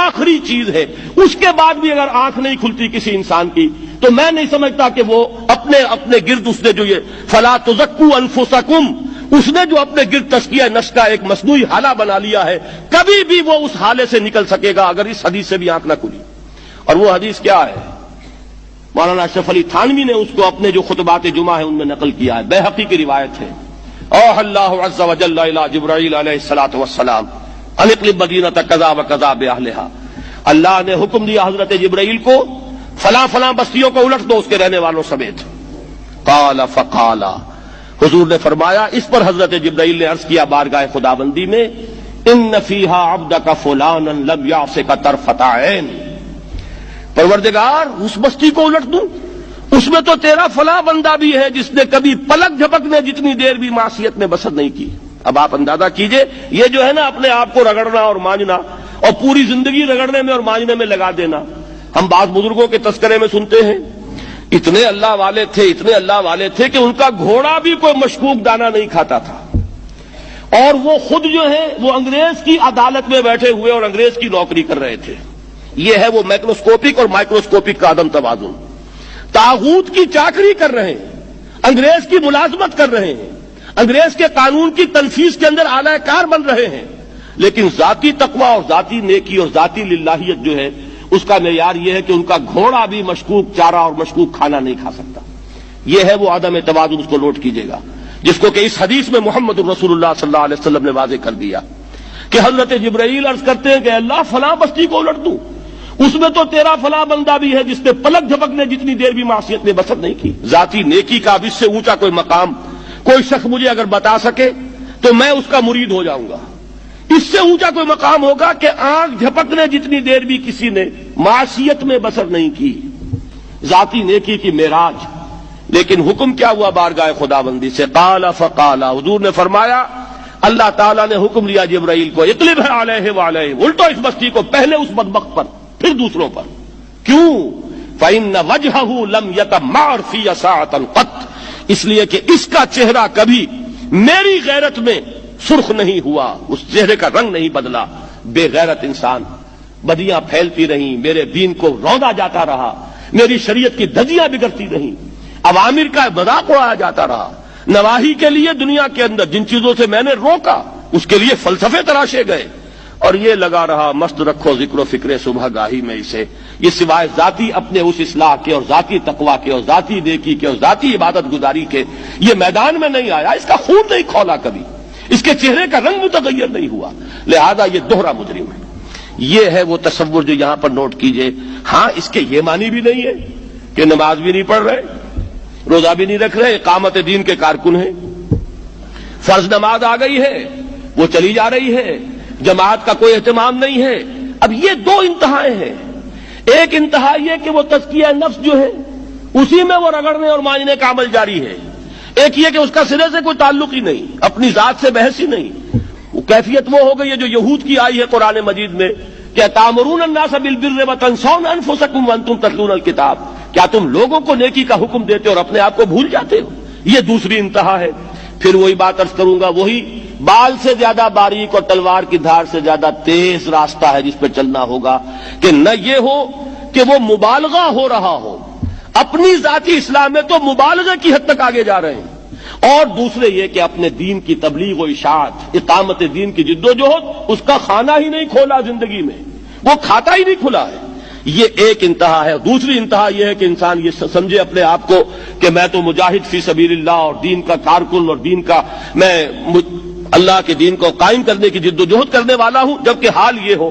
آخری چیز ہے، اس کے بعد بھی اگر آنکھ نہیں کھلتی کسی انسان کی تو میں نہیں سمجھتا کہ وہ اپنے گرد اس نے جو یہ فلا تزکوا انفسکم، اس نے جو اپنے گرد تزکیہ نفس کا ایک مصنوعی حالہ بنا لیا ہے، کبھی بھی وہ اس حالے سے نکل سکے گا اگر اس حدیث سے بھی آنکھ نہ کھلی۔ اور وہ حدیث کیا ہے؟ مولانا اشرف علی تھانوی نے اس کو اپنے جو خطبات جمعہ ہیں ان میں نقل کیا ہے، بیہقی کی روایت ہے۔ اوحى اللہ عز وجل الى جبرائیل علیہ الصلوۃ والسلام ان اقلب مدینۃ کذا وکذا باہلھا، اللہ نے حکم دیا حضرت جبرائیل کو فلاں فلاں بستیوں کو الٹ دو اس کے رہنے والوں سمیت۔ قال فقال، حضور نے فرمایا، اس پر حضرت جبرائیل نے عرض کیا بارگاہ خداوندی میں، ان فیہا عبدک فلانا لم یعصک طرفۃ عین، پروردگار اس بستی کو الٹ دوں، اس میں تو تیرا فلاں بندہ بھی ہے جس نے کبھی پلک جھپکنے جتنی دیر بھی معصیت میں بسر نہیں کی۔ اب آپ اندازہ کیجئے، یہ جو ہے نا اپنے آپ کو رگڑنا اور مانجنا اور پوری زندگی رگڑنے میں اور مانجنے میں لگا دینا، ہم بعض بزرگوں کے تذکرے میں سنتے ہیں اتنے اللہ والے تھے، اتنے اللہ والے تھے کہ ان کا گھوڑا بھی کوئی مشکوک دانہ نہیں کھاتا تھا، اور وہ خود جو ہے وہ انگریز کی عدالت میں بیٹھے ہوئے اور انگریز کی نوکری کر رہے تھے۔ یہ ہے وہ مائکروسکوپک اور مائکروسکوپک کا عدم توازن، طاغوت کی چاکری کر رہے ہیں، انگریز کی ملازمت کر رہے ہیں، انگریز کے قانون کی تنفیذ کے اندر اعلی کار بن رہے ہیں، لیکن ذاتی تقوی اور ذاتی نیکی اور ذاتی للہیت جو ہے اس کا معیار یہ ہے کہ ان کا گھوڑا بھی مشکوک چارہ اور مشکوک کھانا نہیں کھا سکتا۔ یہ ہے وہ عدم توازن، اس کو نوٹ کیجئے گا، جس کو کہ اس حدیث میں محمد الرسول اللہ صلی اللہ علیہ وسلم نے واضح کر دیا کہ حضرت جبرائیل عرض کرتے ہیں کہ اللہ فلاں بستی کو الٹ دوں، اس میں تو تیرا فلاں بندہ بھی ہے جس نے پلک جھپکنے جتنی دیر بھی معصیت میں بسر نہیں کی۔ ذاتی نیکی کا اب اس سے اونچا کوئی مقام کوئی شخص مجھے اگر بتا سکے تو میں اس کا مرید ہو جاؤں گا۔ اس سے اونچا کوئی مقام ہوگا کہ آنکھ جھپکنے جتنی دیر بھی کسی نے معصیت میں بسر نہیں کی، ذاتی نیکی کی معراج۔ لیکن حکم کیا ہوا بارگاہ خداوندی سے؟ قال فقال، حضور نے فرمایا، اللہ تعالیٰ نے حکم لیا جبرائیل کو، اقلب علیہ وعلیہ، الٹو اس بستی کو، پہلے اس بدبخت پر پھر دوسروں پر۔ کیوں؟ فإن وجهه لم يتمعر في ساعة قط، اس لیے کہ اس کا چہرہ کبھی میری غیرت میں سرخ نہیں ہوا، اس چہرے کا رنگ نہیں بدلا۔ بے غیرت انسان، بدیاں پھیلتی رہیں، میرے دین کو روندا جاتا رہا، میری شریعت کی دھجیاں بگڑتی رہیں، عوامر کا مذاق اڑایا جاتا رہا، نواہی کے لیے دنیا کے اندر جن چیزوں سے میں نے روکا اس کے لیے فلسفے تراشے گئے، اور یہ لگا رہا مست رکھو ذکر و فکر صبح گاہی میں اسے، یہ سوائے ذاتی اپنے اس اصلاح کے اور ذاتی تقوی کے اور ذاتی نیکی کے اور ذاتی عبادت گزاری کے یہ میدان میں نہیں آیا، اس کا خون نہیں کھولا کبھی، اس کے چہرے کا رنگ متغیر نہیں ہوا، لہذا یہ دوہرا مجرم ہے۔ یہ ہے وہ تصور جو یہاں پر نوٹ کیجئے۔ ہاں، اس کے یہ معنی بھی نہیں ہے کہ نماز بھی نہیں پڑھ رہے، روزہ بھی نہیں رکھ رہے، اقامت دین کے کارکن ہیں، فرض نماز آ گئی ہے وہ چلی جا رہی ہے، جماعت کا کوئی اہتمام نہیں ہے۔ اب یہ دو انتہائیں ہیں، ایک انتہا یہ کہ وہ تزکیہ نفس جو ہے اسی میں وہ رگڑنے اور مانجنے کا عمل جاری ہے، ایک یہ کہ اس کا سرے سے کوئی تعلق ہی نہیں، اپنی ذات سے بحث ہی نہیں۔ وہ کیفیت وہ ہو گئی ہے جو یہود کی آئی ہے قرآن مجید میں کہ تامرون الناس بالبر وتنسون انفسکم وانتم تتلون الکتاب، کیا تم لوگوں کو نیکی کا حکم دیتے اور اپنے آپ کو بھول جاتے ہو؟ یہ دوسری انتہا ہے۔ پھر وہی بات عرض کروں گا، وہی بال سے زیادہ باریک اور تلوار کی دھار سے زیادہ تیز راستہ ہے جس پہ چلنا ہوگا کہ نہ یہ ہو کہ وہ مبالغہ ہو رہا ہو، اپنی ذاتی اصلاح میں تو مبالغہ کی حد تک آگے جا رہے ہیں، اور دوسرے یہ کہ اپنے دین کی تبلیغ و اشاعت، اقامت دین کی جدوجہد، اس کا کھانا ہی نہیں کھولا زندگی میں، وہ کھاتا ہی نہیں کھلا ہے۔ یہ ایک انتہا ہے۔ دوسری انتہا یہ ہے کہ انسان یہ سمجھے اپنے آپ کو کہ میں تو مجاہد فی سبیل اللہ اور دین کا کارکن اور دین کا میں اللہ کے دین کو قائم کرنے کی جدوجہد کرنے والا ہوں، جبکہ حال یہ ہو